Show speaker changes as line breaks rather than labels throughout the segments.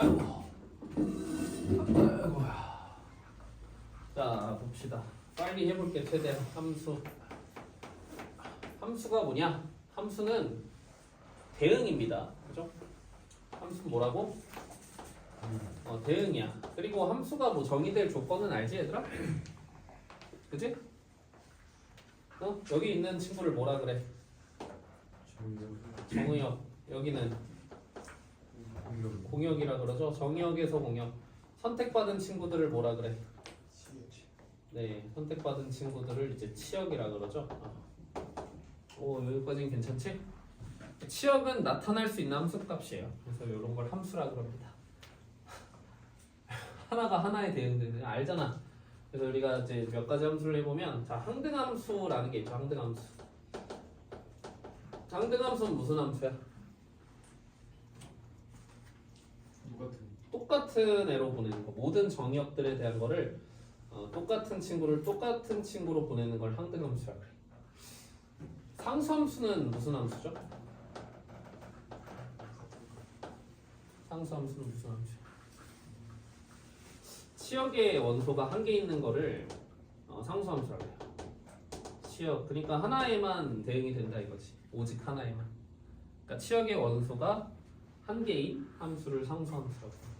아이고. 아이고야. 자, 봅시다. 빨리 해볼게. 최대한 함수. 함수가 뭐냐? 함수는 대응입니다. 그죠? 함수는 뭐라고? 대응이야. 그리고 함수가 뭐 정의될 조건은 알지, 얘들아? 그지? 여기 있는 친구를 뭐라 그래? 정의역. 여기는 공역이라 그러죠. 정의역에서 공역. 선택받은 친구들을 뭐라 그래? 네, 선택받은 친구들을 이제 치역이라 그러죠. 오, 여기까지는 괜찮지? 치역은 나타날 수 있는 함수값이에요. 그래서 이런 걸 함수라 그럽니다. 하나가 하나에 대응되는 알잖아. 그래서 우리가 이제 몇 가지 함수를 해보면, 자, 항등함수라는 게 있죠. 항등함수. 항등함수는 무슨 함수야? 똑같은 애로 보내는 거. 모든 정의역들에 대한 거를 똑같은 친구를 똑같은 친구로 보내는 걸 항등함수라 그래. 상수함수는 무슨 함수죠? 상수함수는 무슨 함수야? 치역의 원소가 한 개 있는 거를 상수함수라고 해요. 치역, 그러니까 하나에만 대응이 된다 이거지. 오직 하나에만. 그러니까 치역의 원소가 한 개인 함수를 상수함수라고 합니다.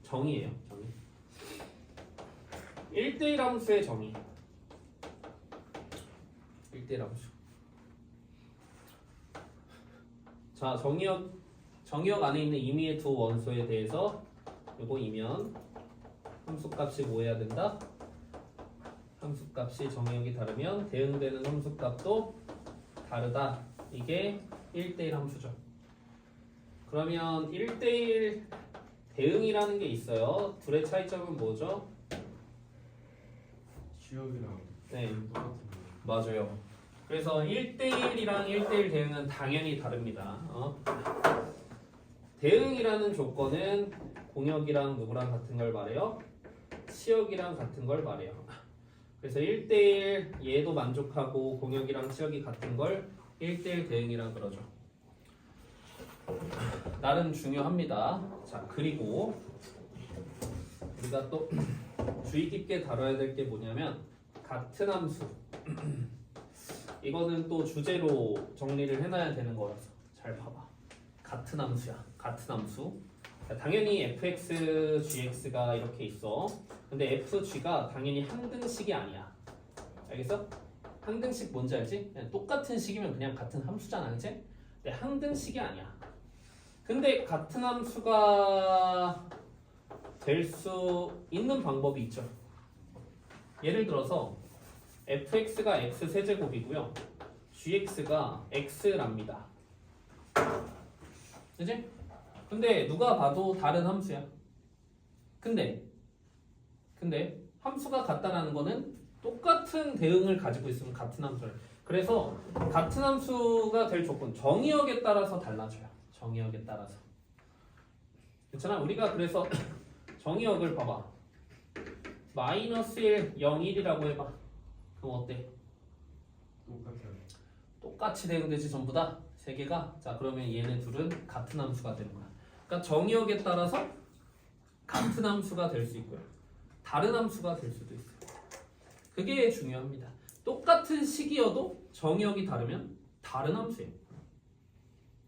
정의예요, 정의. 1대1 함수의 정의. 1대1 함수. 자, 정의역 안에 있는 임의의 두 원소에 대해서 요거이면 함수값이 뭐 해야 된다? 함수값이 정의역이 다르면 대응되는 함수값도 다르다. 이게 1대1 함수죠. 그러면 1대1 대응이라는 게 있어요. 둘의 차이점은 뭐죠?
지역이랑
네,
똑같은
맞아요. 그래서 1대1이랑 1대1 대응은 당연히 다릅니다. 대응이라는 조건은 공역이랑 누구랑 같은 걸 말해요? 치역이랑 같은 걸 말해요. 그래서 1대1 얘도 만족하고 공역이랑 치역이 같은 걸 1대1 대응이라 그러죠. 나름 중요합니다. 자, 그리고 우리가 또 주의 깊게 다뤄야 될 게 뭐냐면 같은 함수. 이거는 또 주제로 정리를 해놔야 되는 거라서 잘 봐봐. 같은 함수야. 같은 함수. 당연히 fx, gx가 이렇게 있어. 근데 fg가 당연히 항등식이 아니야. 알겠어? 항등식 뭔지 알지? 그냥 똑같은 식이면 그냥 같은 함수잖아, 그치? 근데 항등식이 아니야. 근데 같은 함수가 될 수 있는 방법이 있죠. 예를 들어서 fx가 x 세제곱이고요. gx가 x랍니다. 그치? 근데 누가 봐도 다른 함수야. 근데 함수가 같다라는 거는 똑같은 대응을 가지고 있으면 같은 함수를. 그래서 같은 함수가 될 조건 정의역에 따라서 달라져요. 정의역에 따라서. 괜찮아? 우리가 그래서 정의역을 봐봐. 마이너스 1, 0, 1이라고 해봐. 그럼 어때?
똑같아요.
똑같이 대응되지 전부 다? 세 개가? 자, 그러면 얘네 둘은 같은 함수가 되는 거야. 그러니까 정의역에 따라서 같은 함수가 될 수 있고요. 다른 함수가 될 수도 있어요. 그게 중요합니다. 똑같은 식이어도 정의역이 다르면 다른 함수예요.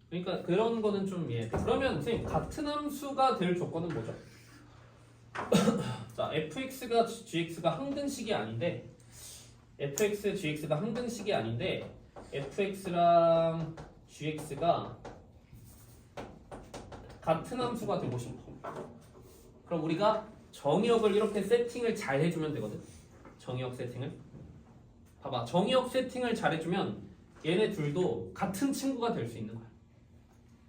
그러니까 그런 거는 좀 그러면 선생님 같은 함수가 될 조건은 뭐죠? 자, fx가 gx가 항등식이 아닌데 fx, gx가 항등식이 아닌데 fx랑 gx가 같은 함수가 되고 싶어. 그럼 우리가 정의역을 이렇게 세팅을 잘 해주면 되거든. 정의역 세팅을. 봐봐. 정의역 세팅을 잘 해주면 얘네 둘도 같은 친구가 될 수 있는 거야.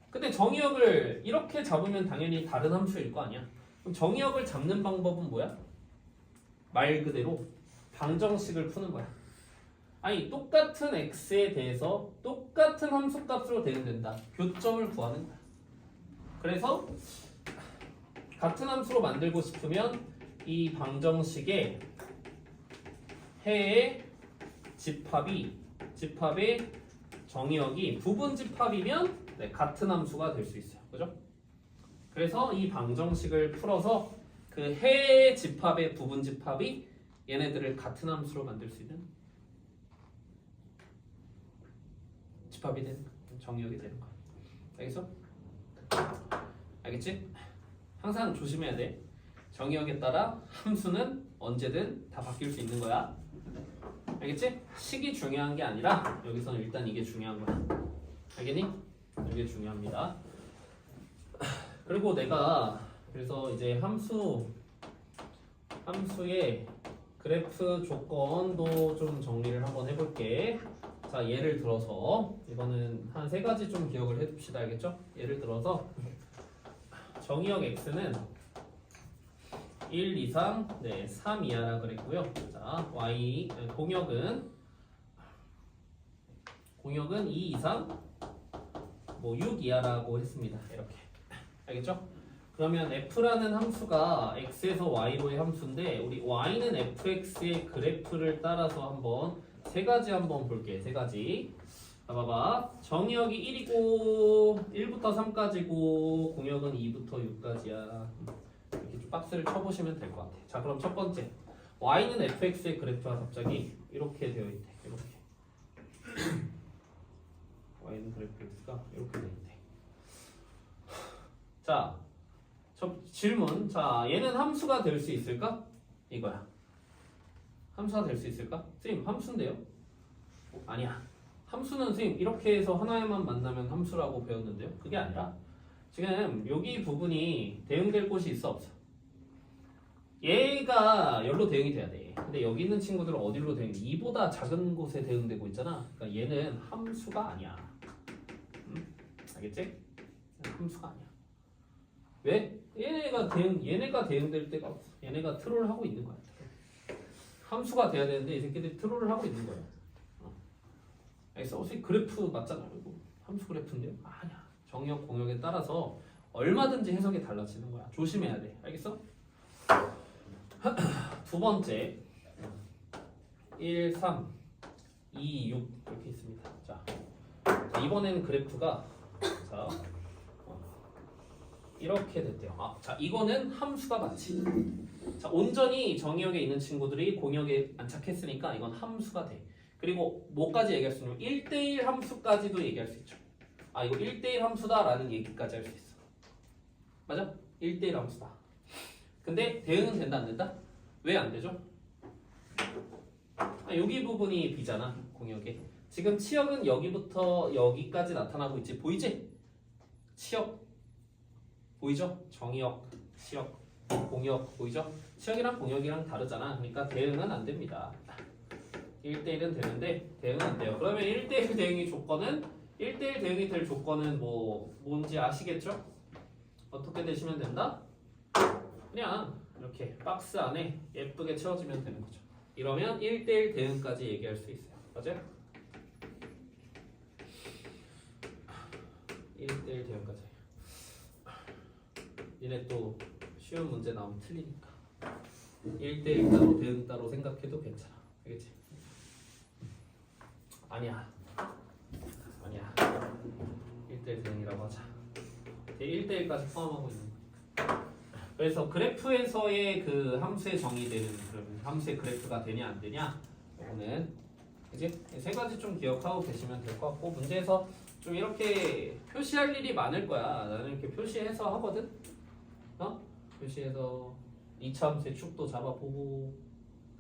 근데 정의역을 이렇게 잡으면 당연히 다른 함수일 거 아니야. 그럼 정의역을 잡는 방법은 뭐야? 말 그대로 방정식을 푸는 거야. 아니, 똑같은 x에 대해서 똑같은 함수값으로 대응된다. 교점을 구하는 거야. 그래서 같은 함수로 만들고 싶으면 이 방정식의 해의 집합의 정의역이 부분 집합이면 같은 함수가 될 수 있어요. 그죠? 그래서 이 방정식을 풀어서 그 해 집합의 부분 집합이 얘네들을 같은 함수로 만들 수 있는 집합이 되는 정의역이 되는 거야. 알겠어? 알겠지? 항상 조심해야 돼. 정의역에 따라 함수는 언제든 다 바뀔 수 있는 거야. 알겠지? 식이 중요한 게 아니라 여기서는 일단 이게 중요한 거야. 알겠니? 이게 중요합니다. 그리고 내가 그래서 이제 함수의 그래프 조건도 좀 정리를 한번 해볼게. 자, 예를 들어서 이거는 한 세 가지 좀 기억을 해둡시다. 알겠죠? 예를 들어서 정의역 x는 1 이상, 3 이하라 그랬고요. 자, y 공역은 2 이상, 6 이하라고 했습니다. 이렇게 알겠죠? 그러면 f라는 함수가 x에서 y로의 함수인데 우리 y는 fx의 그래프를 따라서 한번 세 가지 한번 볼게. 세 가지. 봐봐. 정의역이 1이고 1부터 3까지고 공역은 2부터 6까지야. 이렇게 좀 박스를 쳐보시면 될 것 같아. 자, 그럼 첫 번째 y는 fx의 그래프가 갑자기 이렇게 되어 있대. 이렇게 y는 그래프 x가 이렇게 되어 있대. 자, 질문. 자, 얘는 함수가 될 수 있을까? 이거야. 함수가 될 수 있을까? 선생님, 함수인데요? 아니야. 함수는 선생님 이렇게 해서 하나에만 만나면 함수라고 배웠는데요. 그게 아니라 지금 여기 부분이 대응될 곳이 있어 없어? 얘가 열로 대응이 돼야 돼. 근데 여기 있는 친구들은 어디로 대응이 돼? 2보다 작은 곳에 대응되고 있잖아. 그러니까 얘는 함수가 아니야. 알겠지? 함수가 아니야. 왜? 얘네가 대응될 때가 없어. 얘네가 트롤을 하고 있는 거야. 함수가 돼야 되는데 이 새끼들이 트롤을 하고 있는 거야. 알겠어? 혹시 그래프 맞잖아. 이거 함수 그래프인데요? 아니야. 정의역 공역에 따라서 얼마든지 해석이 달라지는 거야. 조심해야 돼. 알겠어? 두 번째 1, 3, 2, 6 이렇게 있습니다. 자, 이번에는 그래프가 자 이렇게 됐대요. 자, 이거는 함수가 맞지. 자, 온전히 정의역에 있는 친구들이 공역에 안착했으니까 이건 함수가 돼. 그리고 뭐까지 얘기할 수 있냐면 1대1 함수까지도 얘기할 수 있죠. 이거 1대1 함수다라는 얘기까지 할 수 있어. 맞아? 1대1 함수다. 근데 대응은 된다 안 된다? 왜 안 되죠? 여기 부분이 B잖아. 공역에. 지금 치역은 여기부터 여기까지 나타나고 있지. 보이지? 치역 보이죠? 정의역, 치역, 공역 보이죠? 치역이랑 공역이랑 다르잖아. 그러니까 대응은 안 됩니다. 1대1은 되는데 대응은 안 돼요. 그러면 1대1 대응이 조건은 1대1 대응이 될 조건은 뭔지 아시겠죠? 어떻게 되시면 된다? 그냥 이렇게 박스 안에 예쁘게 채워지면 되는 거죠. 이러면 1대1 대응까지 얘기할 수 있어요. 맞아요? 1대1 대응까지. 얘네 또 쉬운 문제 나오면 틀리니까 1대1 따로 대응 따로 생각해도 괜찮아. 알겠지? 아니야 1대1 대응이라고 하자. 1대1까지 포함하고 있는 거니까. 그래서 그래프에서의 그 함수의 정의되는 그러면 함수의 그래프가 되냐 안 되냐 이거는 이제 세 가지 좀 기억하고 계시면 될 것 같고, 문제에서 좀 이렇게 표시할 일이 많을 거야. 나는 이렇게 표시해서 하거든. 표시해서 2차 함수의 축도 잡아보고,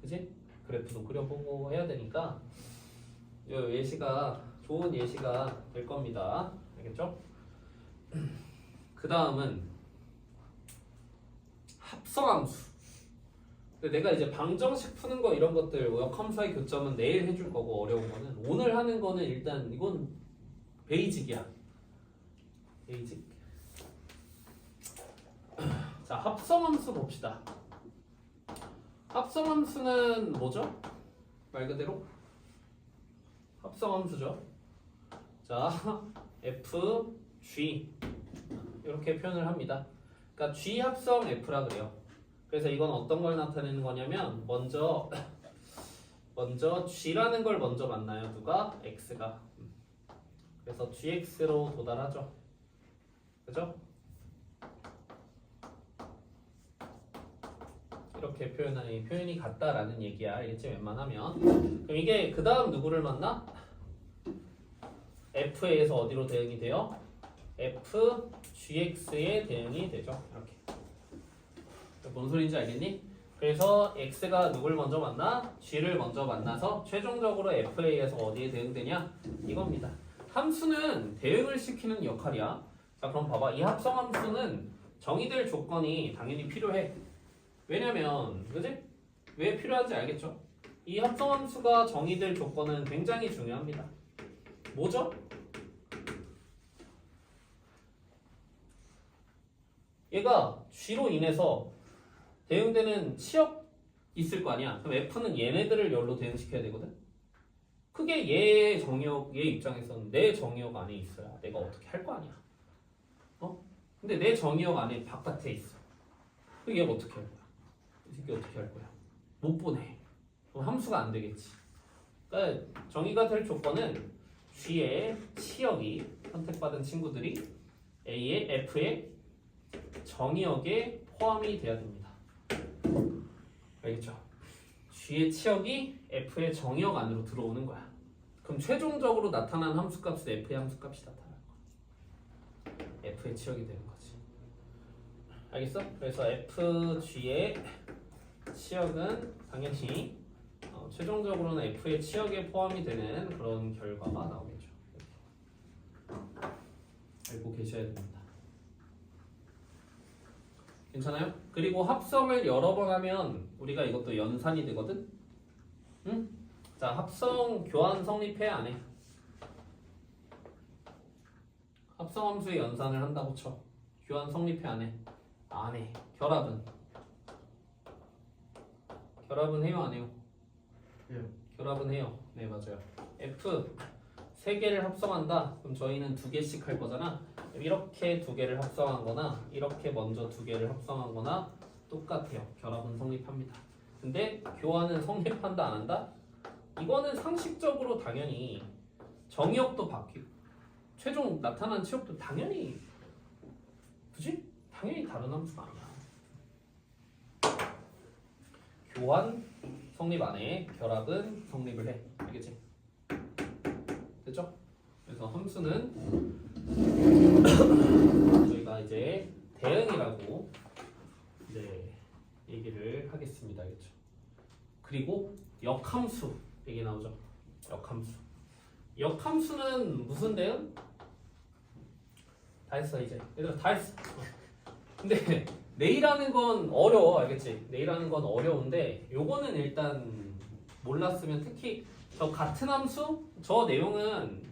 그지? 그래프도 그려보고 해야 되니까 요 예시가 좋은 예시가 될 겁니다. 알겠죠? 그 다음은 합성함수. 근데 내가 이제 방정식 푸는 거 이런 것들 역함수와의 교점은 내일 해줄 거고, 어려운 거는 오늘 하는 거는 일단 이건 베이직이야. 베이직. 자, 합성함수 봅시다. 합성함수는 뭐죠? 말 그대로 합성함수죠. 자, f, g 이렇게 표현을 합니다. 그러니까 g 합성 f라 그래요. 그래서 이건 어떤 걸 나타내는 거냐면 먼저 g라는 걸 먼저 만나요. 누가? x가. 그래서 gx로 도달하죠. 그죠? 이렇게 표현이 같다라는 얘기야. 알겠지? 웬만하면. 그럼 이게 그 다음 누구를 만나? FA에서 어디로 대응이 돼요? FGX에 대응이 되죠. 이렇게. 뭔 소리인지 알겠니? 그래서 X가 누굴 먼저 만나? G를 먼저 만나서 최종적으로 FA에서 어디에 대응되냐? 이겁니다. 함수는 대응을 시키는 역할이야. 자, 그럼 봐봐. 이 합성함수는 정의될 조건이 당연히 필요해. 왜냐면, 그지? 왜 필요한지 알겠죠? 이 합성함수가 정의될 조건은 굉장히 중요합니다. 뭐죠? 얘가 G로 인해서 대응되는 치역 있을 거 아니야. 그럼 F는 얘네들을 열로 대응시켜야 되거든. 그게 얘 정의역, 얘 입장에서는 내 정의역 안에 있어야 내가 어떻게 할 거 아니야. 근데 내 정의역 안에 바깥에 있어. 그럼 얘가 어떻게 할 거야? 이 새끼 어떻게 할 거야? 못 보내. 그럼 함수가 안 되겠지. 그러니까 정의가 될 조건은 G의 치역이 선택받은 친구들이 A의 F의 정의역에 포함이 돼야 됩니다. 알겠죠? G의 치역이 F의 정의역 안으로 들어오는 거야. 그럼 최종적으로 나타난 함수값은 F의 함수값이 나타나는 거야. F의 치역이 되는 거지. 알겠어? 그래서 FG의 치역은 당연히 최종적으로는 F의 치역에 포함이 되는 그런 결과가 나오겠죠. 알고 계셔야 됩니다. 괜찮아요? 그리고 합성을 여러 번 하면 우리가 이것도 연산이 되거든? 응? 자, 합성 교환 성립해 안 해? 합성함수의 연산을 한다고 쳐. 교환 성립해 안 해? 안 해. 결합은? 결합은 해요 안 해요?
해요.
결합은 해요. 네, 맞아요. F 3개를 합성한다. 그럼 저희는 2개씩 할 거잖아. 이렇게 2개를 합성한 거나 이렇게 먼저 2개를 합성한 거나 똑같아요. 결합은 성립합니다. 근데 교환은 성립한다 안 한다? 이거는 상식적으로 당연히 정의역도 바뀌고 최종 나타난 치역도 당연히 그지? 당연히 다른 함수가 아니야. 교환 성립 안에 결합은 성립을 해. 알겠지? 됐죠? 그래서 함수는 저희가 이제 대응이라고 이제 얘기를 하겠습니다. 알겠죠? 그리고 역함수 얘기 나오죠. 역함수. 역함수는 무슨 대응? 다 했어 이제. 얘들아 다 했어. 근데 내일하는 건 어려워. 알겠지? 내일하는 건 어려운데 요거는 일단 몰랐으면 특히 저 같은 함수? 저 내용은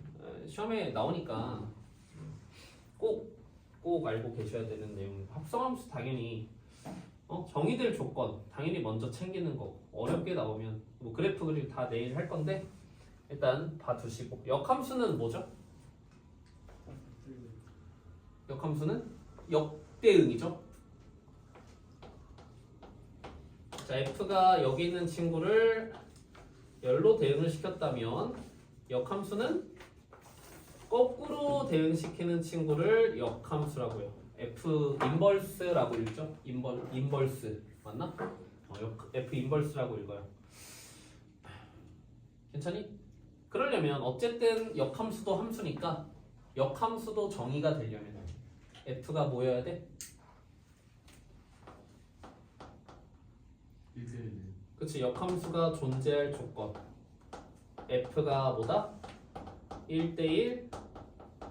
시험에 나오니까 꼭 알고 계셔야 되는 내용. 합성함수 당연히 정의될 조건 당연히 먼저 챙기는 거. 어렵게 나오면 뭐 그래프 그리고 다 내일 할 건데 일단 봐두시고. 역함수는 뭐죠? 역함수는 역대응이죠. 자, F가 여기 있는 친구를 열로 대응을 시켰다면 역함수는 거꾸로 대응시키는 친구를 역함수라고 해요. F 인버스라고 읽죠? 인버스 맞나? F 인버스라고 읽어요. 괜찮니? 그러려면 어쨌든 역함수도 함수니까 역함수도 정의가 되려면 F가 뭐여야 돼?
1대1.
그치, 역함수가 존재할 조건 F가 뭐다? 1대1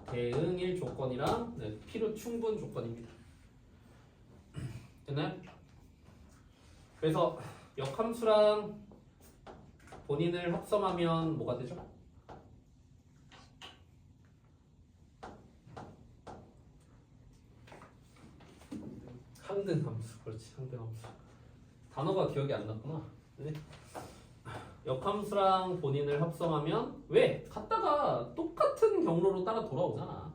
대응일 조건이랑 필요 충분 조건입니다. 됐나요? 그래서 역함수랑 본인을 합성하면 뭐가 되죠? 항등함수. 그렇지, 항등함수. 단어가 기억이 안 났구나. 네. 역함수랑 본인을 합성하면 왜? 갔다가 똑같은 경로로 따라 돌아오잖아.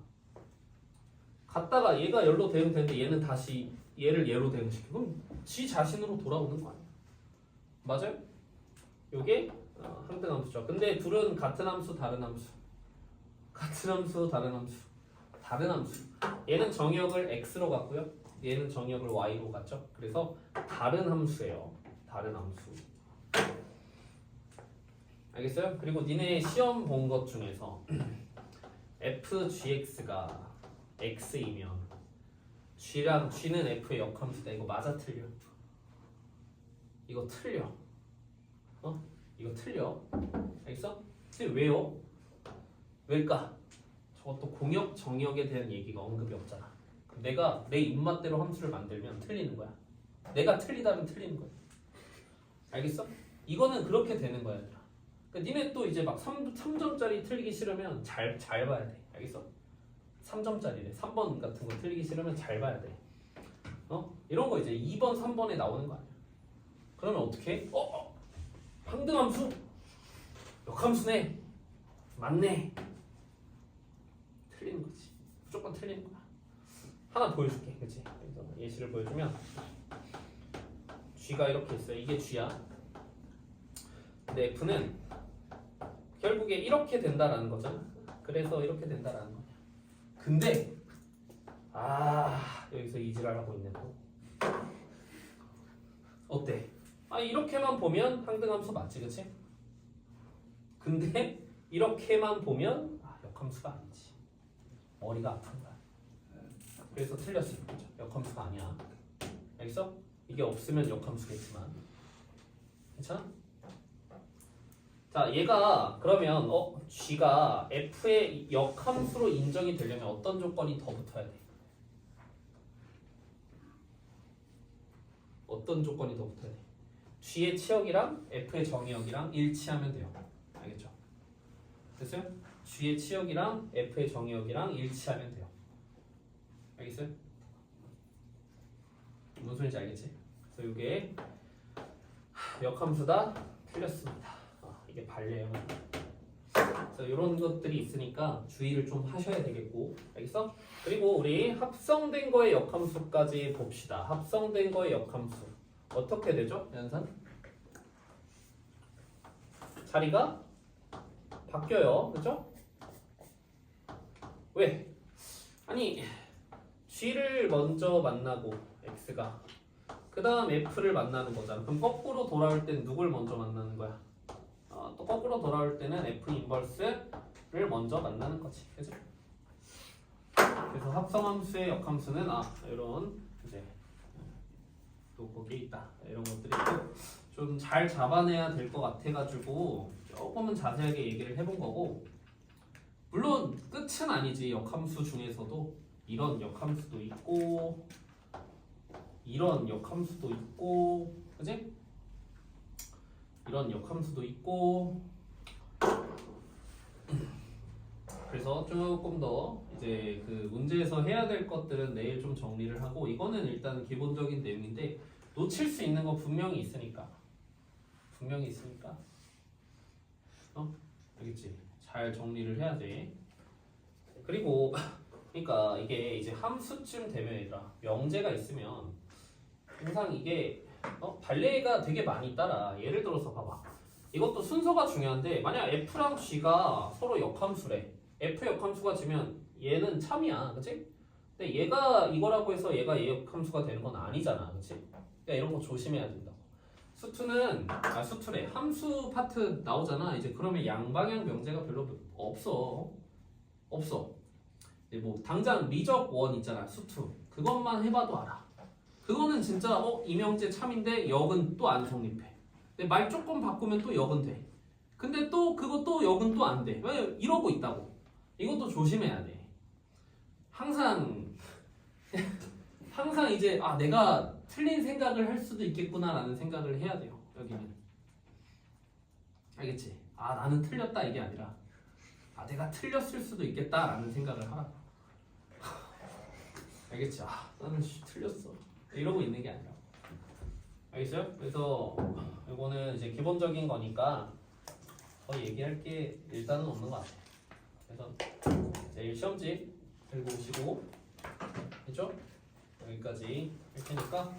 갔다가 얘가 열로 대응되는데 얘는 다시 얘를 얘로 대응시켜. 그럼 지 자신으로 돌아오는 거 아니야? 맞아요? 요게 항등함수죠. 근데 둘은 같은 함수, 다른 함수. 같은 함수, 다른 함수. 다른 함수. 얘는 정의역을 x로 갔고요. 얘는 정의역을 y로 갔죠. 그래서 다른 함수예요. 다른 함수. 알겠어요? 그리고 니네 시험 본 것 중에서 fgx가 x이면 g는 f의 역함수다. 이거 맞아 틀려? 이거 틀려. 이거 틀려. 알겠어? 근데 왜요? 왜일까? 저것도 공역, 정역에 대한 얘기가 언급이 없잖아. 내가 내 입맛대로 함수를 만들면 틀리는 거야. 내가 틀리다면 틀리는 거야. 알겠어? 이거는 그렇게 되는 거야, 얘들아. 그러니까 니네 또 이제 막 3점짜리 틀리기 싫으면 잘 봐야 돼. 알겠어? 3점짜리래. 3번 같은 거 틀리기 싫으면 잘 봐야 돼. 이런 거 이제 2번, 3번에 나오는 거 아니야. 그러면 어떻게 해? 항등함수? 역함수네. 맞네. 틀리는 거지. 무조건 틀리는 거야. 하나 보여줄게. 그치? 그래서 예시를 보여주면 G가 이렇게 있어요. 이게 G야. 근데 F는 결국에 이렇게 된다라는 거잖아. 그래서 이렇게 된다라는 거야. 근데 여기서 이지랄하고 있네 또. 어때? 이렇게만 보면 항등함수 맞지, 그치? 근데 이렇게만 보면 역함수가 아니지. 머리가 아픈 거야. 그래서 틀렸을 거죠. 역함수가 아니야. 알겠어? 이게 없으면 역함수겠지만. 괜찮아? 자, 얘가 그러면 G가 F의 역함수로 인정이 되려면 어떤 조건이 더 붙어야 돼? 어떤 조건이 더 붙어야 돼? G의 치역이랑 F의 정의역이랑 일치하면 돼요. 알겠죠? 됐어요? G의 치역이랑 F의 정의역이랑 일치하면 돼요. 알겠어요? 무슨 소리인지 알겠지? 그래서 이게 역함수다 틀렸습니다. 이게 발레예요. 그래서 이런 것들이 있으니까 주의를 좀 하셔야 되겠고, 알겠어? 그리고 우리 합성된 거의 역함수까지 봅시다. 합성된 거의 역함수 어떻게 되죠, 연산? 자리가 바뀌어요, 그렇죠? 왜? 아니 G를 먼저 만나고 X가 그 다음 F를 만나는 거잖아. 그럼 거꾸로 돌아올 땐 누굴 먼저 만나는 거야? 또 거꾸로 돌아올 때는 F 인버스를 먼저 만나는 거지, 그치? 그래서 합성함수의 역함수는 이런 이제 또 거기에 있다. 이런 것들이 좀 잘 잡아내야 될 것 같아가지고 조금은 자세하게 얘기를 해본 거고, 물론 끝은 아니지. 역함수 중에서도 이런 역함수도 있고 이런 역함수도 있고, 그지? 이런 역함수도 있고. 그래서 조금 더 이제 그 문제에서 해야 될 것들은 내일 좀 정리를 하고, 이거는 일단 기본적인 내용인데 놓칠 수 있는 거 분명히 있으니까 알겠지? 잘 정리를 해야 돼. 그리고 그러니까 이게 이제 함수쯤 되면 얘들아, 명제가 있으면 항상 이게 발레가 되게 많이 따라. 예를 들어서 봐봐. 이것도 순서가 중요한데, 만약 F랑 G가 서로 역함수래. F 역함수가 지면 얘는 참이야, 그치? 근데 얘가 이거라고 해서 얘가 얘 역함수가 되는 건 아니잖아, 그치? 그러니까 이런 거 조심해야 된다고. 수투래. 함수 파트 나오잖아. 이제 그러면 양방향 명제가 별로 없어. 이제 뭐 당장 미적 원 있잖아, 수투. 그것만 해봐도 알아. 그거는 진짜 이 명제 참인데 역은 또 안 성립해. 근데 말 조금 바꾸면 또 역은 돼. 근데 또 그것도 역은 또 안 돼. 왜? 이러고 있다고. 이것도 조심해야 돼. 항상 이제 내가 틀린 생각을 할 수도 있겠구나라는 생각을 해야 돼요. 여기는. 알겠지? 나는 틀렸다 이게 아니라 내가 틀렸을 수도 있겠다라는 생각을 하라고. 알겠지? 나는 틀렸어. 이러고 있는 게 아니라. 알겠어요? 그래서 이거는 이제 기본적인 거니까 거의 얘기할 게 일단은 없는 것 같아요. 그래서 내일 시험지 들고 오시고, 그죠? 여기까지 할 테니까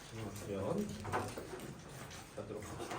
지금 하면 가도록 합시다.